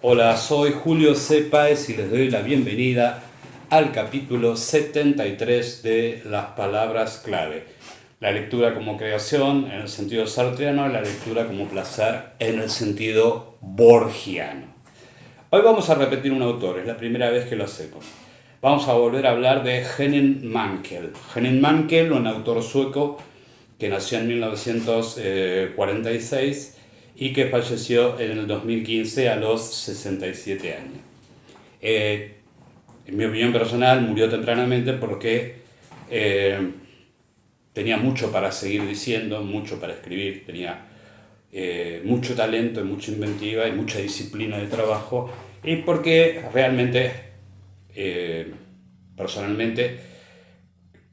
Hola, soy Julio C. Páez y les doy la bienvenida al capítulo 73 de Las palabras clave. La lectura como creación en el sentido sartreano, la lectura como placer en el sentido borgiano. Hoy vamos a repetir un autor, es la primera vez que lo hacemos. Vamos a volver a hablar de Henning Mankell. Henning Mankell, un autor sueco que nació en 1946 y que falleció en el 2015 a los 67 años. En mi opinión personal, murió tempranamente porque tenía mucho para seguir diciendo, mucho para escribir, tenía mucho talento, mucha inventiva y mucha disciplina de trabajo, y porque realmente, personalmente,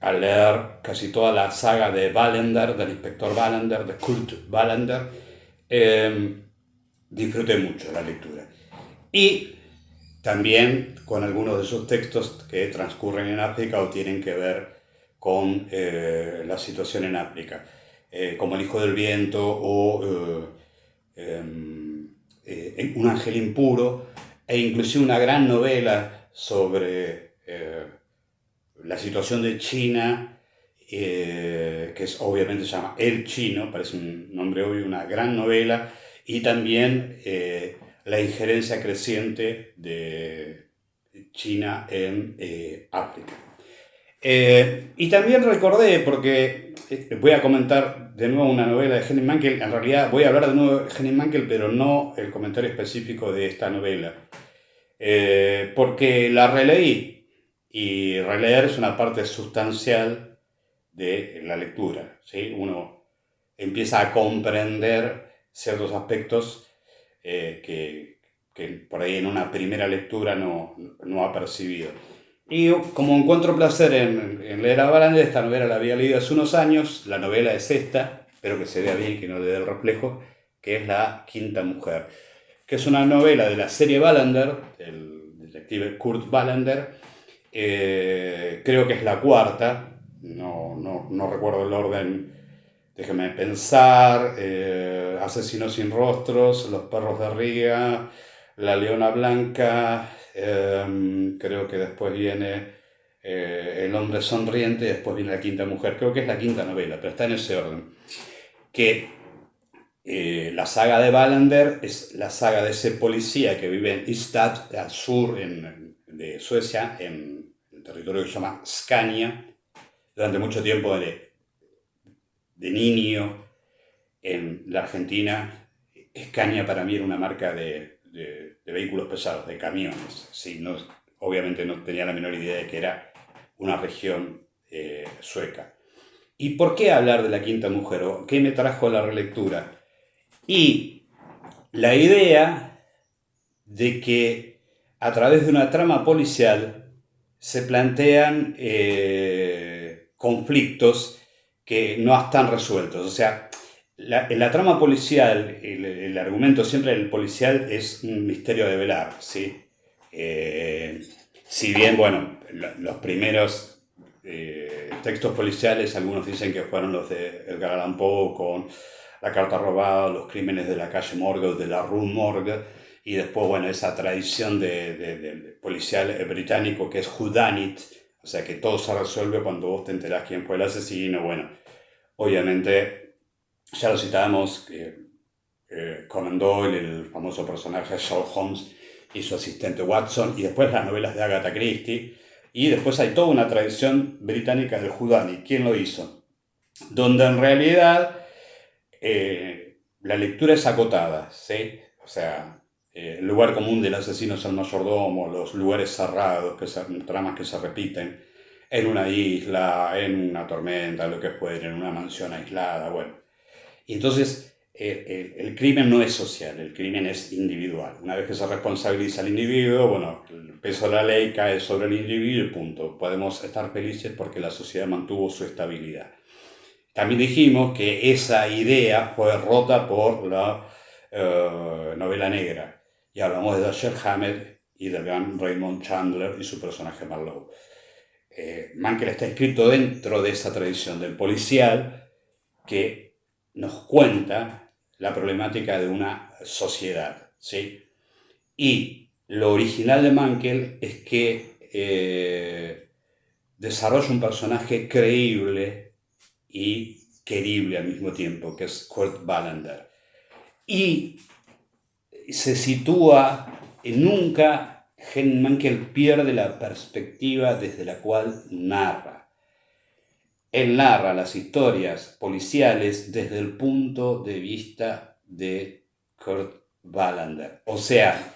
al leer casi toda la saga de Wallander, del inspector Wallander, de Kurt Wallander, disfruté mucho la lectura. Y también con algunos de sus textos que transcurren en África o tienen que ver con la situación en África, como El hijo del viento o Un ángel impuro, e inclusive una gran novela sobre la situación de China, que es, obviamente se llama El Chino, parece un nombre obvio, una gran novela, y también la injerencia creciente de China en África. Y también recordé, porque voy a comentar de nuevo una novela de Henning Mankell, en realidad voy a hablar de nuevo de Henning Mankell, pero no el comentario específico de esta novela, porque la releí, y releer es una parte sustancial de la lectura, ¿sí? Uno empieza a comprender ciertos aspectos que por ahí en una primera lectura no ha percibido. Y como encuentro placer en leer a Wallander, esta novela la había leído hace unos años, la novela es esta, espero que se vea bien, que no le dé el reflejo, que es La quinta mujer, que es una novela de la serie Wallander, el detective Kurt Wallander. Creo que es la cuarta, no recuerdo el orden, déjeme pensar, Asesino sin rostros, Los perros de Ría, La leona blanca, creo que después viene El hombre sonriente, y después viene La quinta mujer, creo que es la quinta novela, pero está en ese orden. Que la saga de Wallander es la saga de ese policía que vive en Ystad, al sur de Suecia, en el territorio que se llama Scania. Durante mucho tiempo de niño en la Argentina, Scania para mí era una marca de vehículos pesados, de camiones. Sí, no, obviamente no tenía la menor idea de que era una región sueca. ¿Y por qué hablar de La quinta mujer? ¿O qué me trajo a la relectura? Y la idea de que a través de una trama policial se plantean conflictos que no están resueltos. O sea, en la trama policial, el argumento siempre del policial es un misterio a develar, ¿sí? Si bien, bueno, los primeros textos policiales, algunos dicen que fueron los de Edgar Allan Poe con La carta robada, Los crímenes de la calle Morgue o de la Rue Morgue, y después, bueno, esa tradición de policial británico que es whodunit, o sea, que todo se resuelve cuando vos te enterás quién fue el asesino. Bueno, obviamente, ya lo citábamos, Conan Doyle, el famoso personaje Sherlock Holmes y su asistente Watson, y después las novelas de Agatha Christie, y después hay toda una tradición británica del whodunit. ¿Quién lo hizo? Donde en realidad la lectura es acotada, ¿sí? O sea, el lugar común del asesino es el mayordomo, los lugares cerrados, tramas que se repiten en una isla, en una tormenta, lo que fuera, en una mansión aislada, bueno. Y entonces el crimen no es social, el crimen es individual. Una vez que se responsabiliza al individuo, bueno, el peso de la ley cae sobre el individuo y punto. Podemos estar felices porque la sociedad mantuvo su estabilidad. También dijimos que esa idea fue rota por la novela negra. Y hablamos de Dashiell Hammett y del gran Raymond Chandler y su personaje Marlowe. Mankell está escrito dentro de esa tradición del policial que nos cuenta la problemática de una sociedad, ¿sí? Y lo original de Mankell es que desarrolla un personaje creíble y querible al mismo tiempo, que es Kurt Wallander. Y se sitúa, nunca Mankell pierde la perspectiva desde la cual narra. Él narra las historias policiales desde el punto de vista de Kurt Wallander. O sea,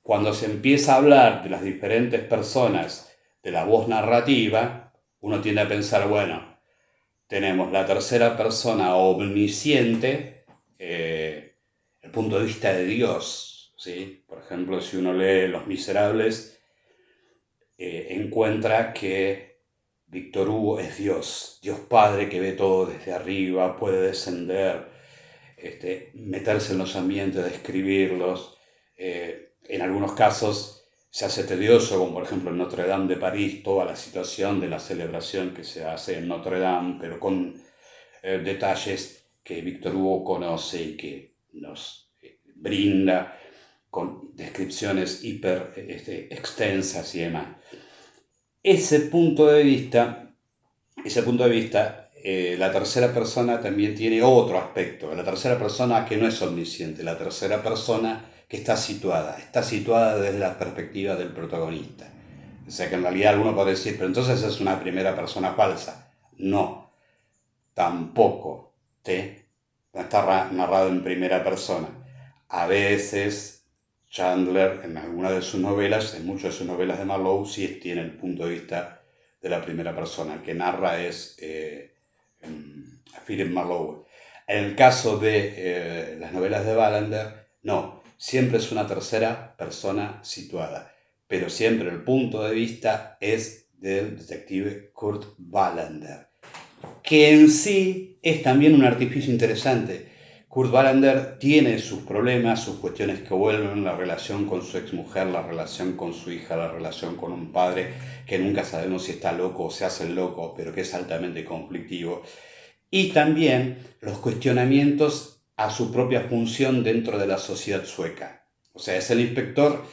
cuando se empieza a hablar de las diferentes personas de la voz narrativa, uno tiende a pensar, bueno, tenemos la tercera persona omnisciente, el punto de vista de Dios, ¿sí? Por ejemplo, si uno lee Los Miserables, encuentra que Víctor Hugo es Dios, Dios Padre que ve todo desde arriba, puede descender, meterse en los ambientes, describirlos. En algunos casos se hace tedioso, como por ejemplo en Notre Dame de París, toda la situación de la celebración que se hace en Notre Dame, pero con detalles que Víctor Hugo conoce y que nos brinda con descripciones hiper extensas y demás. Ese punto de vista, la tercera persona también tiene otro aspecto. La tercera persona que no es omnisciente, la tercera persona que está situada desde la perspectiva del protagonista. O sea que en realidad alguno puede decir, pero entonces es una primera persona falsa. No, tampoco está narrado en primera persona. A veces Chandler, en alguna de sus novelas, en muchas de sus novelas de Marlowe, sí tiene el punto de vista de la primera persona. El que narra es Philip Marlowe. En el caso de las novelas de Wallander, no, siempre es una tercera persona situada, pero siempre el punto de vista es del detective Kurt Wallander, que en sí es también un artificio interesante. Kurt Wallander tiene sus problemas, sus cuestiones que vuelven, la relación con su exmujer, la relación con su hija, la relación con un padre que nunca sabemos si está loco o se hace el loco, pero que es altamente conflictivo. Y también los cuestionamientos a su propia función dentro de la sociedad sueca. O sea, es el inspector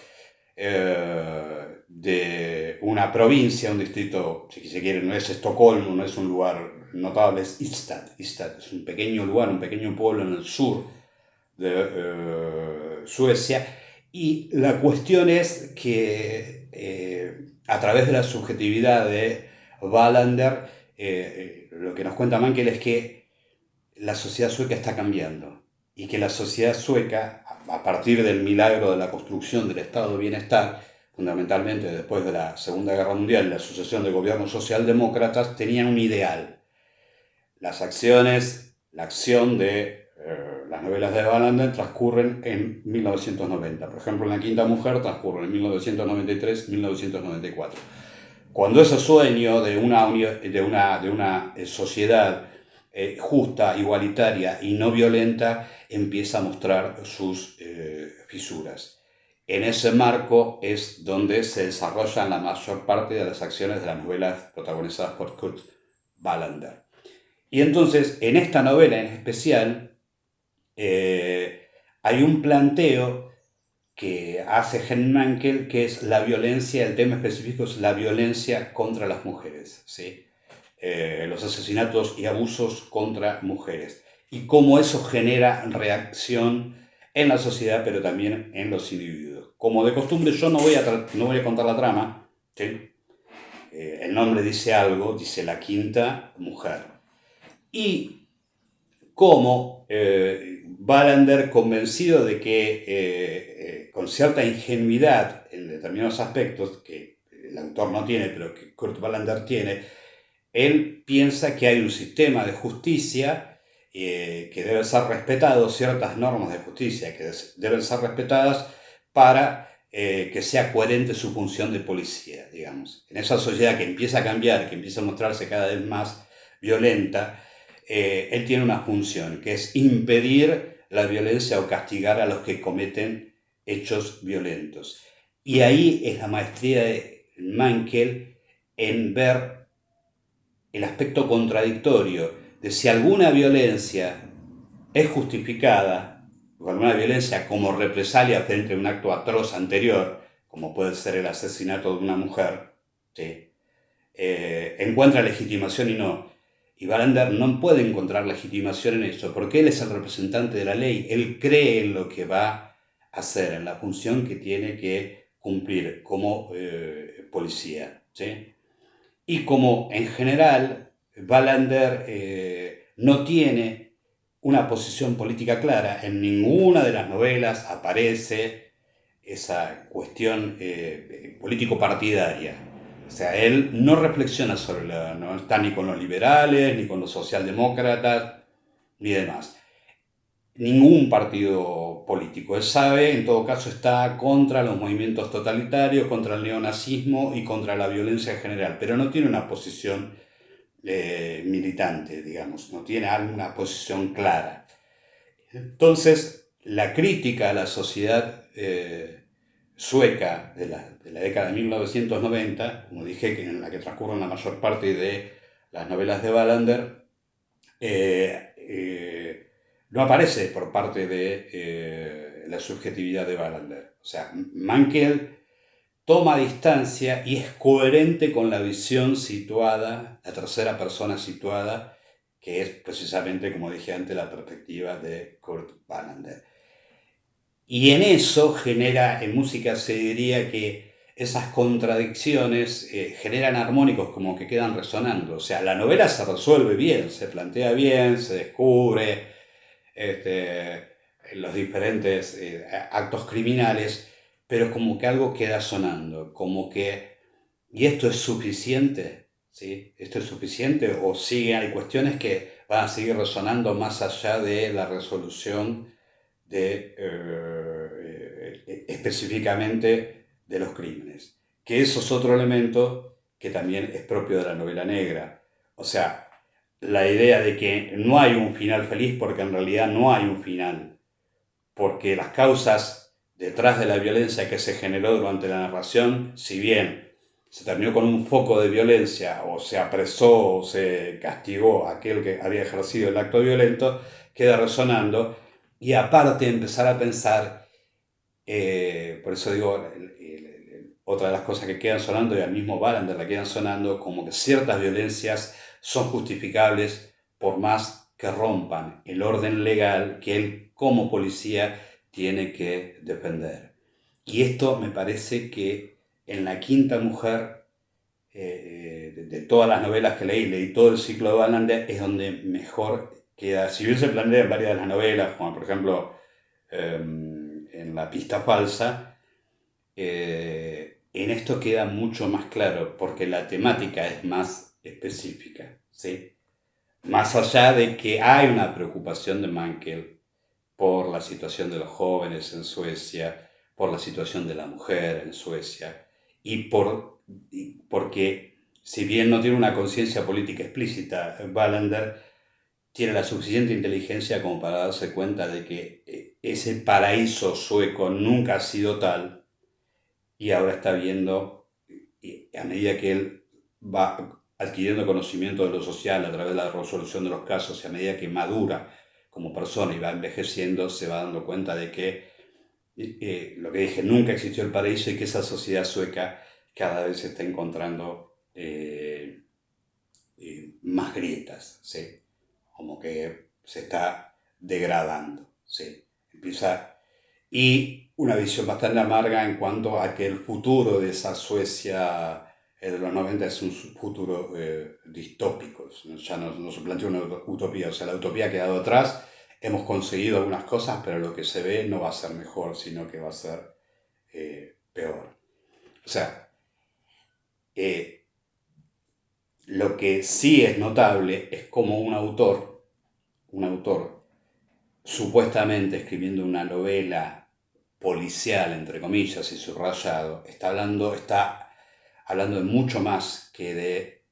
de una provincia, un distrito, si se quiere, no es Estocolmo, no es un lugar notable, es Ystad. Ystad es un pequeño lugar, un pequeño pueblo en el sur de Suecia. Y la cuestión es que a través de la subjetividad de Wallander, lo que nos cuenta Mankell es que la sociedad sueca está cambiando y que la sociedad sueca, a partir del milagro de la construcción del estado de bienestar, fundamentalmente después de la Segunda Guerra Mundial y la sucesión de gobiernos socialdemócratas, tenían un ideal. Las acciones, la acción de las novelas de Wallander transcurren en 1990. Por ejemplo, en La Quinta Mujer transcurre en 1993-1994. Cuando ese sueño de una sociedad justa, igualitaria y no violenta empieza a mostrar sus fisuras. En ese marco es donde se desarrollan la mayor parte de las acciones de las novelas protagonizadas por Kurt Wallander. Y entonces, en esta novela en especial, hay un planteo que hace Henning Mankell, que es la violencia, el tema específico es la violencia contra las mujeres, ¿sí? Los asesinatos y abusos contra mujeres, y cómo eso genera reacción en la sociedad, pero también en los individuos. Como de costumbre, yo no voy a contar la trama, ¿sí? El nombre dice algo, dice La Quinta Mujer. Y cómo Wallander, convencido de que con cierta ingenuidad en determinados aspectos que el autor no tiene, pero que Kurt Wallander tiene, él piensa que hay un sistema de justicia que debe ser respetado, ciertas normas de justicia que deben ser respetadas para que sea coherente su función de policía, digamos. En esa sociedad que empieza a cambiar, que empieza a mostrarse cada vez más violenta, él tiene una función, que es impedir la violencia o castigar a los que cometen hechos violentos. Y ahí es la maestría de Mankell en ver el aspecto contradictorio de si alguna violencia es justificada con una violencia como represalia frente a un acto atroz anterior, como puede ser el asesinato de una mujer, ¿sí? Encuentra legitimación y no. Y Wallander no puede encontrar legitimación en eso, porque él es el representante de la ley, él cree en lo que va a hacer, en la función que tiene que cumplir como policía, ¿sí? Y como en general Wallander no tiene una posición política clara, en ninguna de las novelas aparece esa cuestión político-partidaria. O sea, él no reflexiona sobre no está ni con los liberales, ni con los socialdemócratas, ni demás. Ningún partido político. Él sabe, en todo caso, está contra los movimientos totalitarios, contra el neonazismo y contra la violencia en general, pero no tiene una posición militante, digamos, no tiene alguna posición clara. Entonces, la crítica a la sociedad sueca de la década de 1990, como dije, en la que transcurren la mayor parte de las novelas de Wallander, no aparece por parte de la subjetividad de Wallander. O sea, Mankell toma distancia y es coherente con la visión situada, la tercera persona situada, que es precisamente, como dije antes, la perspectiva de Kurt Wallander. Y en eso genera, en música se diría que esas contradicciones generan armónicos como que quedan resonando. O sea, la novela se resuelve bien, se plantea bien, se descubre los diferentes actos criminales, pero es como que algo queda sonando, como que, ¿y esto es suficiente? ¿Sí? ¿Esto es suficiente? ¿O sigue, hay cuestiones que van a seguir resonando más allá de la resolución de, específicamente de los crímenes? Que eso es otro elemento que también es propio de la novela negra. O sea, la idea de que no hay un final feliz porque en realidad no hay un final, porque las causas detrás de la violencia que se generó durante la narración, si bien se terminó con un foco de violencia o se apresó o se castigó a aquel que había ejercido el acto violento, queda resonando y aparte empezar a pensar, por eso digo, otra de las cosas que quedan sonando y al mismo Wallander la quedan sonando, como que ciertas violencias son justificables por más que rompan el orden legal que él como policía tiene que defender. Y esto me parece que en La Quinta Mujer, de todas las novelas que leí todo el ciclo de Wallander, es donde mejor queda. Si bien se plantea en varias de las novelas, como por ejemplo en La Pista Falsa, en esto queda mucho más claro porque la temática es más específica, ¿sí? Más allá de que hay una preocupación de Mankell por la situación de los jóvenes en Suecia, por la situación de la mujer en Suecia, porque si bien no tiene una conciencia política explícita, Wallander tiene la suficiente inteligencia como para darse cuenta de que ese paraíso sueco nunca ha sido tal y ahora está viendo, y a medida que él va adquiriendo conocimiento de lo social a través de la resolución de los casos y a medida que madura como persona y va envejeciendo, se va dando cuenta de que, lo que dije, nunca existió el paraíso y que esa sociedad sueca cada vez se está encontrando más grietas, ¿sí? Como que se está degradando, ¿sí? Empieza, y una visión bastante amarga en cuanto a que el futuro de esa Suecia de los 90 es un futuro distópico, ya no se plantea una utopía, o sea, la utopía ha quedado atrás, hemos conseguido algunas cosas, pero lo que se ve no va a ser mejor, sino que va a ser peor. O sea, eh, lo que sí es notable es como un autor supuestamente escribiendo una novela policial, entre comillas, y subrayado, está hablando de mucho más que de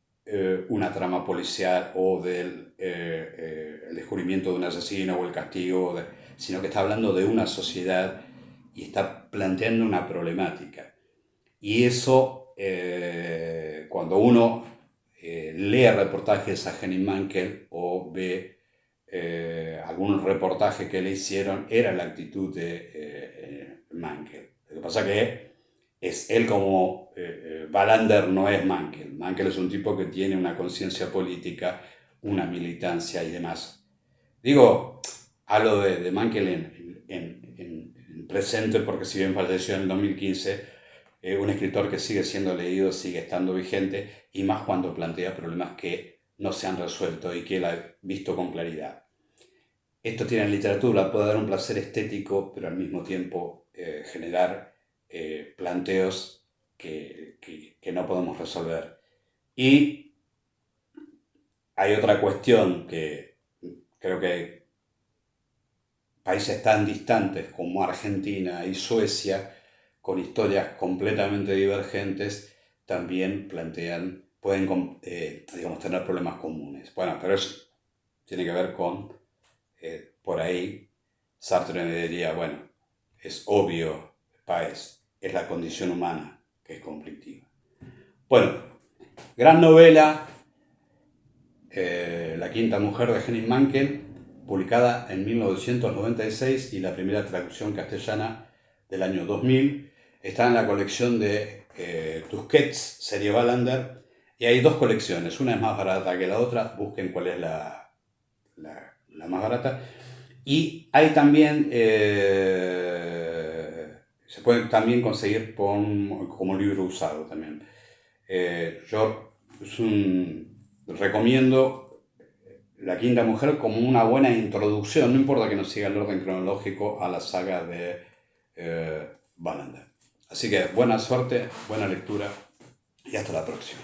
una trama policial o del el descubrimiento de un asesino o el castigo, sino que está hablando de una sociedad y está planteando una problemática. Y eso, cuando uno lee reportajes a Henning Mankell o ve algún reportaje que le hicieron, era la actitud de Mankell. Lo que pasa que es él como Wallander no es Mankell. Mankell es un tipo que tiene una conciencia política, una militancia y demás. Digo, hablo de Mankell en presente porque si bien falleció en el 2015, un escritor que sigue siendo leído, sigue estando vigente y más cuando plantea problemas que no se han resuelto y que él ha visto con claridad. Esto tiene en literatura, puede dar un placer estético, pero al mismo tiempo generar planteos que no podemos resolver. Y hay otra cuestión que creo que países tan distantes como Argentina y Suecia, con historias completamente divergentes, también pueden digamos, tener problemas comunes. Bueno, pero eso tiene que ver con, por ahí, Sartre me diría, bueno, es obvio, Páez, es la condición humana que es conflictiva. Bueno, gran novela, La quinta mujer de Henning Mankell, publicada en 1996 y la primera traducción castellana del año 2000. Está en la colección de Tusquets, serie Wallander, y hay dos colecciones, una es más barata que la otra, busquen cuál es la más barata. Y hay también, se puede también conseguir como libro usado también. Yo recomiendo La quinta mujer como una buena introducción, no importa que no siga el orden cronológico, a la saga de Wallander. Así que buena suerte, buena lectura y hasta la próxima.